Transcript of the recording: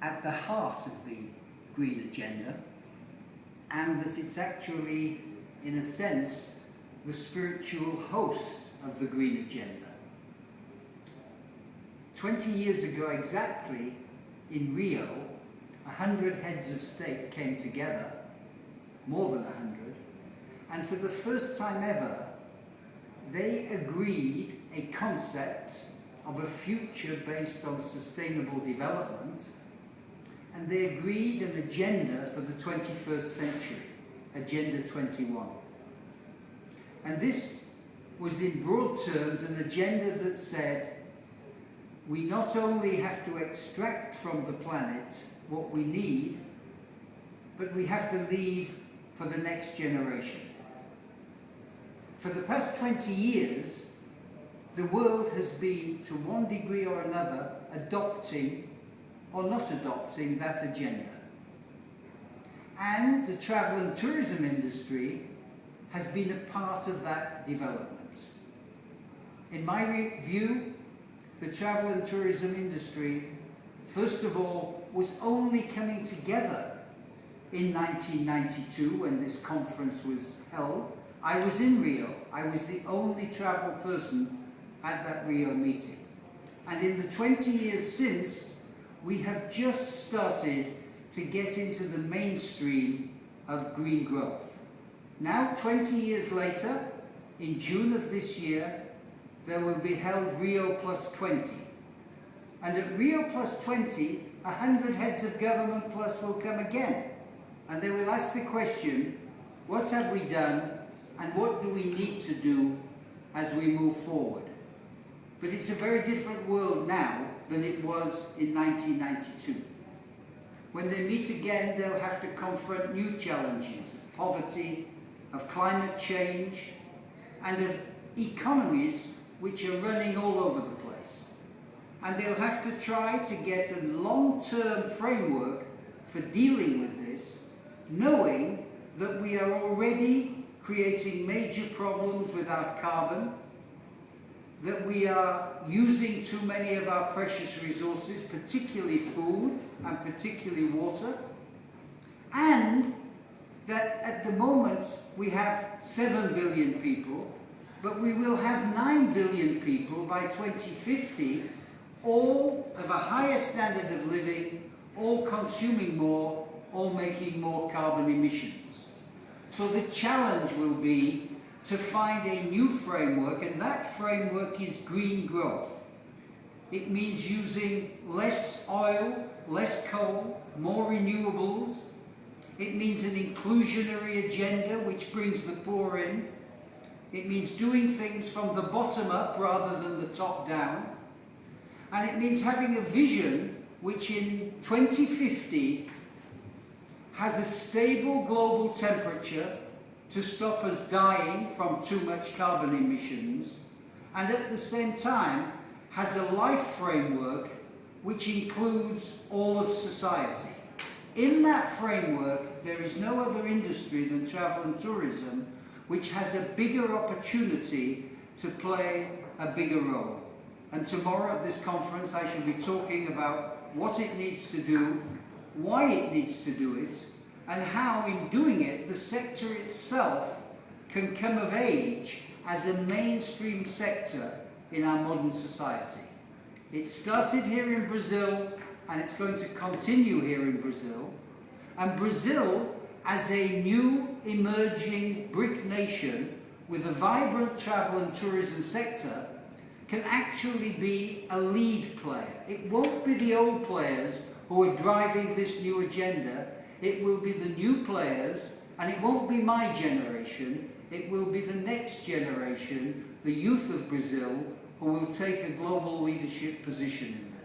at the heart of the green agenda, and that it's actually, in a sense, the spiritual host of the green agenda. 20 years ago exactly, in Rio, 100 heads of state came together, more than 100, and for the first time ever, they agreed a concept of a future based on sustainable development, and they agreed an agenda for the 21st century, Agenda 21. And this was in broad terms an agenda that said, we not only have to extract from the planet what we need, but we have to leave for the next generation. For the past 20 years, the world has been, to one degree or another, adopting or not adopting that agenda. And the travel and tourism industry has been a part of that development. In my view, the travel and tourism industry, first of all, was only coming together in 1992 when this conference was held. I was in Rio. I was the only travel person at that Rio meeting. And in the 20 years since, we have just started to get into the mainstream of green growth. Now, 20 years later, in June of this year, there will be held Rio Plus 20. And at Rio Plus 20, 100 heads of government plus will come again. And they will ask the question, what have we done and what do we need to do as we move forward? But it's a very different world now than it was in 1992. When they meet again, they'll have to confront new challenges of poverty, of climate change, and of economies which are running all over the place. And they'll have to try to get a long-term framework for dealing with this, knowing that we are already creating major problems with our carbon, that we are using too many of our precious resources, particularly food and particularly water, and that at the moment we have 7 billion people, but we will have 9 billion people by 2050, all of a higher standard of living, all consuming more, all making more carbon emissions. So the challenge will be to find a new framework, and that framework is green growth. It means using less oil, less coal, more renewables. It means an inclusionary agenda which brings the poor in. It means doing things from the bottom up rather than the top down. And it means having a vision which in 2050 has a stable global temperature to stop us dying from too much carbon emissions, and at the same time has a life framework which includes all of society. In that framework, there is no other industry than travel and tourism which has a bigger opportunity to play a bigger role. And tomorrow at this conference I shall be talking about what it needs to do, why it needs to do it, and how in doing it the sector itself can come of age as a mainstream sector in our modern society. It started here in Brazil and it's going to continue here in Brazil. And Brazil, as a new emerging BRIC nation with a vibrant travel and tourism sector, can actually be a lead player. It won't be the old players who are driving this new agenda. It will be the new players, and it won't be my generation. It will be the next generation, the youth of Brazil, who will take a global leadership position in that.